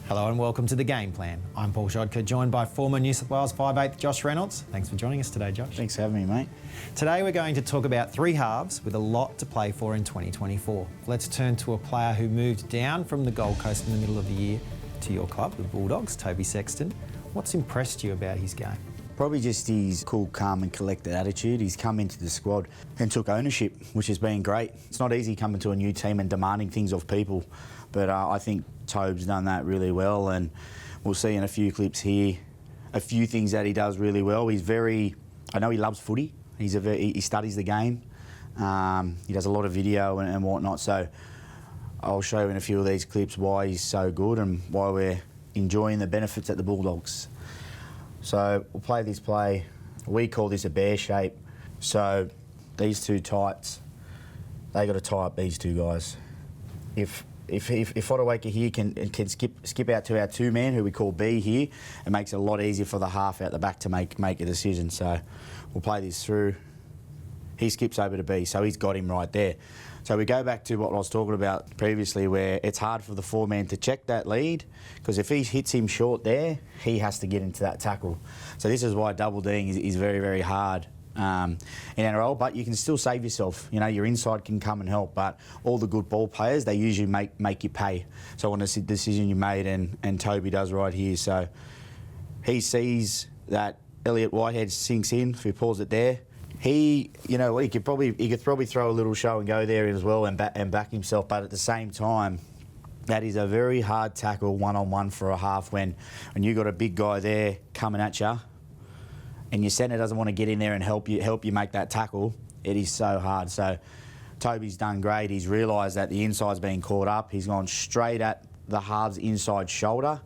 Hello and welcome to The Game Plan. I'm Paul Shodker, joined by former New South Wales 5'8" Josh Reynolds. Thanks for joining us today, Josh. Thanks for having me, mate. Today we're going to talk about three halves with a lot to play for in 2024. Let's turn to a player who moved down from the Gold Coast in the middle of the year to your club, the Bulldogs, Toby Sexton. What's impressed you about his game? Probably just his cool, calm and collected attitude. He's come into the squad and took ownership, which has been great. It's not easy coming to a new team and demanding things of people, but I think Tobe's done that really well, and we'll see in a few clips here a few things that he does really well. I know he loves footy. He studies the game. He does a lot of video and whatnot, so I'll show you in a few of these clips why he's so good and why we're enjoying the benefits at the Bulldogs. So we'll play this play. We call this a bear shape. So these two tights, they got to tie up these two guys. If Fodawaker here can skip out to our two-man, who we call B here, it makes it a lot easier for the half out the back to make a decision. So we'll play this through. He skips over to B, so he's got him right there. So we go back to what I was talking about previously, where it's hard for the four-man to check that lead, because if he hits him short there, he has to get into that tackle. So this is why double D'ing is very, very hard in NRL, but you can still save yourself. You know, your inside can come and help, but all the good ball players, they usually make you pay. So I want to see the decision you made, and Toby does right here. So he sees that Elliott Whitehead sinks in, if he pulls it there. He could probably throw a little show and go there as well and back himself, but at the same time, that is a very hard tackle one-on-one for a half when you got a big guy there coming at you, and your centre doesn't want to get in there and help you make that tackle. It is so hard. So Toby's done great. He's realised that the inside's been caught up. He's gone straight at the half's inside shoulder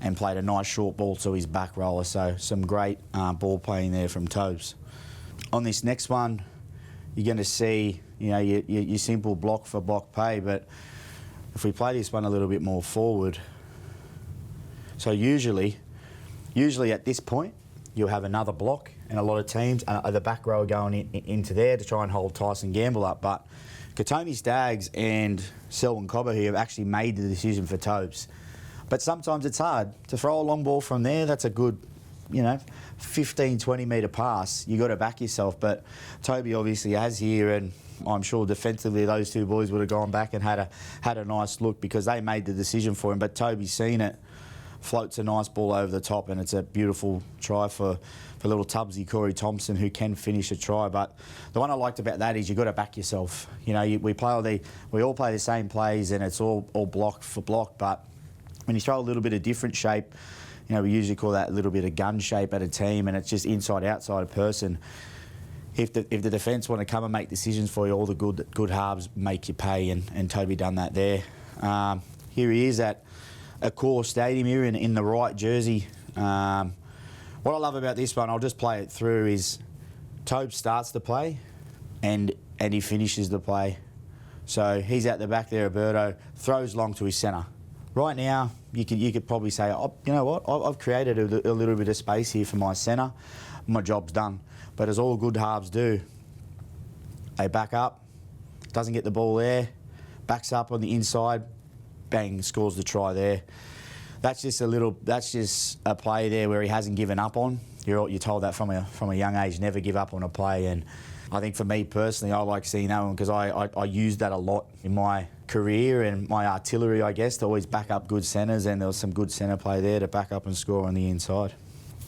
and played a nice short ball to his back roller. So some great ball playing there from Tobes. On this next one, you're going to see, your simple block for block pay, but if we play this one a little bit more forward, so usually at this point, you'll have another block, and a lot of teams, the back row going into there to try and hold Tyson Gamble up, but Katoni Staggs and Selwyn Cobber here have actually made the decision for Tobes. But sometimes it's hard to throw a long ball from there. That's a good 15, 20 metre pass. You got to back yourself, but Toby obviously has here, and I'm sure defensively those two boys would have gone back and had a nice look because they made the decision for him. But Toby's seen it, floats a nice ball over the top, and it's a beautiful try for little Tubbsy Corey Thompson, who can finish a try. But the one I liked about that is you got to back yourself. We all play the same plays, and it's all block for block. But when you throw a little bit of different shape, we usually call that a little bit of gun shape at a team, and it's just inside-outside a person. If the defence want to come and make decisions for you, all the good halves make you pay, and Toby done that there. Here he is at Accor Stadium here in the right jersey. What I love about this one, I'll just play it through, is Tobe starts the play and he finishes the play. So he's at the back there, Alberto, throws long to his centre. Right now, you could probably say, you know what, I've created a little bit of space here for my centre. My job's done. But as all good halves do, they back up, doesn't get the ball there, backs up on the inside, bang, scores the try there. That's just a play there where he hasn't given up on. You're told that from a young age, never give up on a play. And I think for me personally, I like seeing that one because I used that a lot in my career and my artillery, I guess, to always back up good centres, and there was some good centre play there to back up and score on the inside.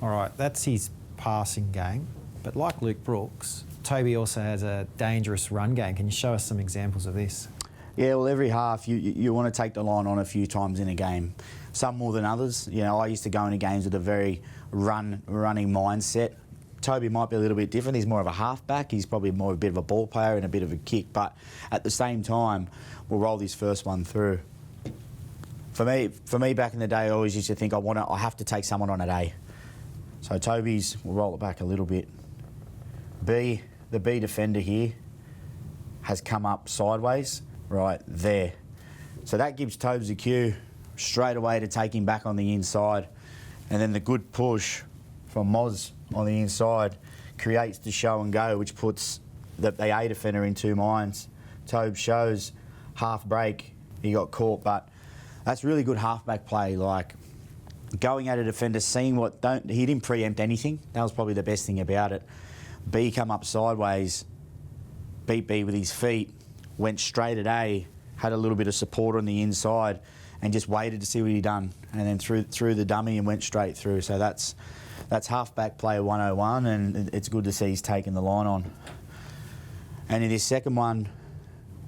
All right, that's his passing game. But like Luke Brooks, Toby also has a dangerous run game. Can you show us some examples of this? Yeah, well, every half you want to take the line on a few times in a game. Some more than others. I used to go into games with a very running mindset. Toby might be a little bit different. He's more of a halfback. He's probably more a bit of a ball player and a bit of a kick. But at the same time, we'll roll this first one through. For me, back in the day, I always used to think I have to take someone on a day. So Toby's, we'll roll it back a little bit. The B defender here has come up sideways, right there. So that gives Tobes a cue straight away to take him back on the inside. And then the good push from Moz on the inside creates the show and go, which puts the A defender in two minds. Tobes shows half break, he got caught, but That's really good halfback play, like going at a defender, seeing he didn't preempt anything. That was probably the best thing about it. B come up sideways, beat B with his feet, went straight at A, had a little bit of support on the inside, and just waited to see what he'd done, and then threw the dummy and went straight through. So that's halfback player 101, and it's good to see he's taken the line on. And in this second one,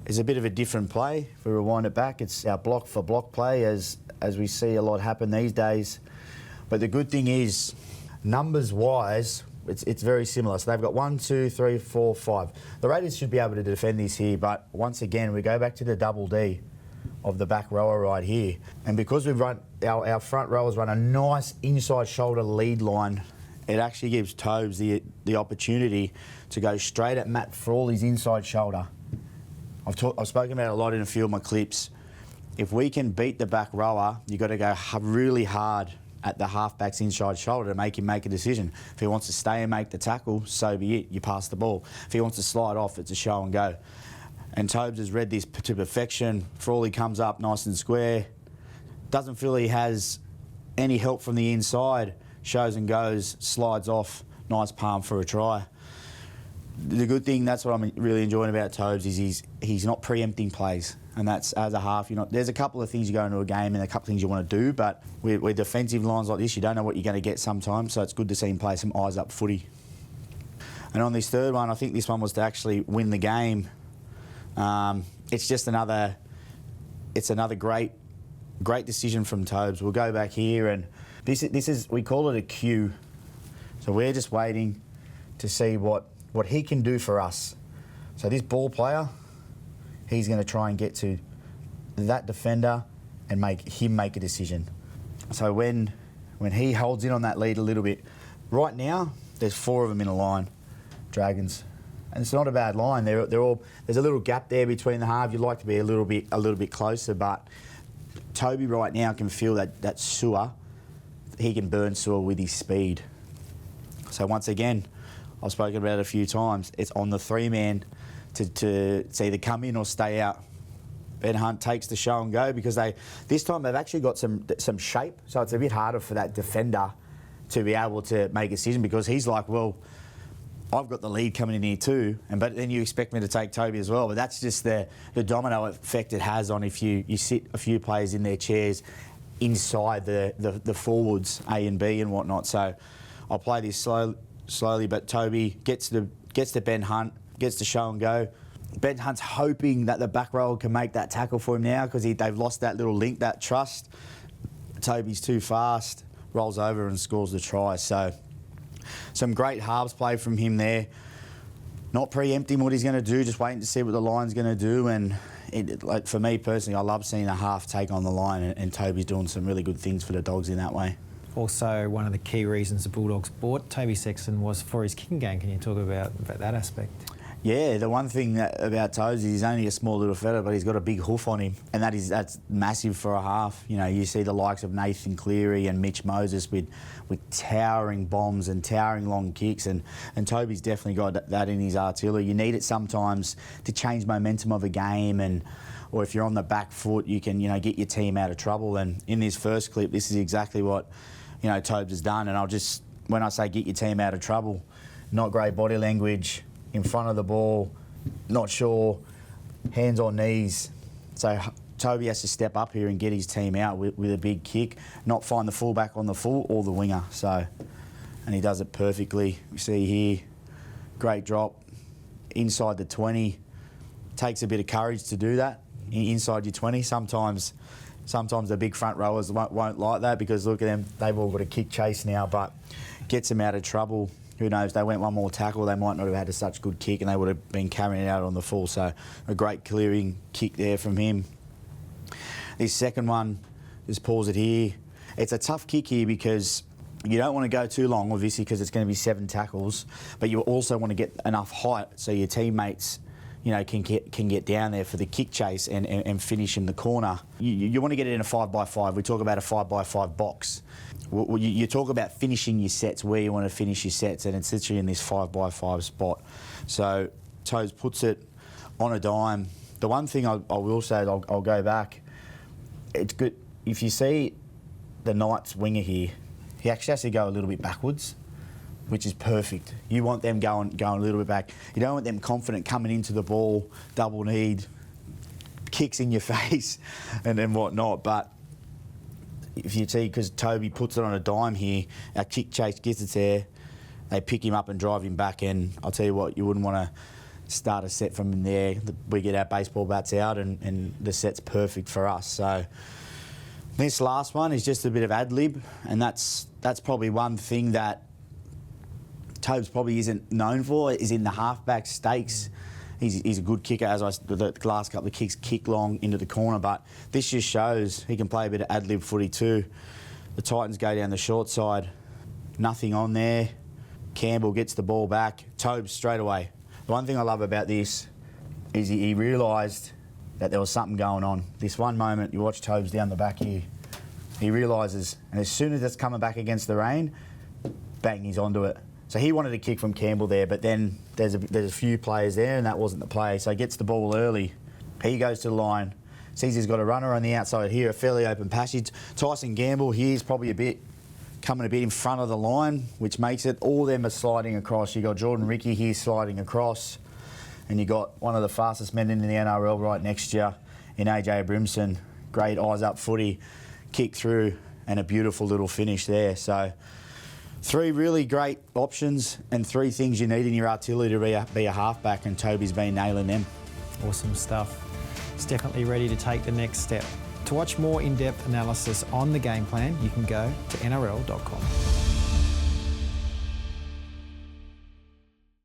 is a bit of a different play. If we rewind it back, it's our block for block play, as we see a lot happen these days. But the good thing is, numbers wise, it's very similar. So they've got 1, 2, 3, 4, 5. The Raiders should be able to defend this here, but once again, we go back to the double D of the back rower right here. And because we've run our front rowers run a nice inside shoulder lead line, it actually gives Tobes the opportunity to go straight at Matt for all his inside shoulder. I've spoken about it a lot in a few of my clips. If we can beat the back rower, you've got to go really hard at the halfback's inside shoulder to make him make a decision. If he wants to stay and make the tackle, so be it. You pass the ball. If he wants to slide off, it's a show and go. And Tobes has read this to perfection. Frawley comes up nice and square. Doesn't feel he has any help from the inside. Shows and goes, slides off. Nice palm for a try. The good thing, that's what I'm really enjoying about Tobes, is he's not preempting plays. And that's, as a half, there's a couple of things you go into a game and a couple of things you want to do, but with defensive lines like this, you don't know what you're going to get sometimes, so it's good to see him play some eyes-up footy. And on this third one, I think this one was to actually win the game. It's just another great decision from Tobes. We'll go back here, and this is, we call it a cue. So we're just waiting to see what he can do for us. So this ball player, he's going to try and get to that defender and make him make a decision. So when he holds in on that lead a little bit, right now there's 4 of them in a line, Dragons, and it's not a bad line. They're all, there's a little gap there between the halves. You'd like to be a little bit closer, but Toby right now can feel that Sewer. He can burn Sewer with his speed. So once again, I've spoken about it a few times. It's on the 3-man to either come in or stay out. Ben Hunt takes the show and go, because this time they've actually got some shape, so it's a bit harder for that defender to be able to make a decision, because he's like, well, I've got the lead coming in here too, but then you expect me to take Toby as well. But that's just the domino effect it has on if you sit a few players in their chairs inside the forwards, A and B and whatnot. So I'll play this slowly, but Toby gets to Ben Hunt, gets to show and go. Ben Hunt's hoping that the back row can make that tackle for him now, because they've lost that little link, that trust. Toby's too fast, rolls over and scores the try. So some great halves play from him there. Not preempting what he's going to do, just waiting to see what the line's going to do. And like for me personally, I love seeing a half take on the line, and Toby's doing some really good things for the Dogs in that way. Also, one of the key reasons the Bulldogs bought Toby Sexton was for his kicking game. Can you talk about that aspect? Yeah, the one thing about Toes is he's only a small little fella, but he's got a big hoof on him, and that's massive for a half. You see the likes of Nathan Cleary and Mitch Moses with towering bombs and towering long kicks, and Toby's definitely got that in his artillery. You need it sometimes to change momentum of a game, or if you're on the back foot, you can get your team out of trouble. And in this first clip, this is exactly what Tobes has done. And when I say get your team out of trouble, not great body language, in front of the ball, not sure, hands on knees. So Toby has to step up here and get his team out with a big kick, not find the fullback on the full or the winger. And he does it perfectly. We see here, great drop, inside the 20. Takes a bit of courage to do that, inside your 20. Sometimes the big front rowers won't like that, because look at them, they've all got a kick chase now, but gets them out of trouble. Who knows, they went one more tackle, they might not have had such good kick, and they would have been carrying it out on the full. So a great clearing kick there from him. This second one, just pause it here. It's a tough kick here, because you don't want to go too long, obviously, because it's going to be 7 tackles, but you also want to get enough height so your teammates can get down there for the kick chase and finish in the corner. You want to get it in a 5x5. We talk about a 5x5 box. You talk about finishing your sets, where you want to finish your sets, and it's literally in this 5x5 spot. So Toes puts it on a dime. The one thing I will say, I'll go back, it's good. if you see the Knights winger here, he actually has to go a little bit backwards, which is perfect. You want them going a little bit back. You don't want them confident coming into the ball, double kneed, kicks in your face and then whatnot. But if you see, because Toby puts it on a dime here, our kick chase gets it there, they pick him up and drive him back, and I'll tell you what, you wouldn't want to start a set from there. We get our baseball bats out and the set's perfect for us. So this last one is just a bit of ad-lib, and that's probably one thing that Tobes probably isn't known for, is in the halfback stakes. He's a good kicker, as the last couple of kicks kick long into the corner, but this just shows he can play a bit of ad-lib footy too. The Titans go down the short side, nothing on there. Campbell gets the ball back, Tobes straight away. The one thing I love about this is he realised that there was something going on. This one moment, you watch Tobes down the back here, he realises, and as soon as it's coming back against the rain, bang, he's onto it. So he wanted a kick from Campbell there, but then there's a few players there, and that wasn't the play. So he gets the ball early. He goes to the line, sees he's got a runner on the outside here, a fairly open passage. Tyson Gamble here is probably coming a bit in front of the line, which makes it, all them are sliding across. You got Jordan Ricky here sliding across, and you got one of the fastest men in the NRL right next to you in AJ Brimson. Great eyes up footy, kick through, and a beautiful little finish there. So 3 really great options and 3 things you need in your artillery to be a halfback, and Toby's been nailing them. Awesome stuff. He's definitely ready to take the next step. To watch more in-depth analysis on the game plan, you can go to nrl.com.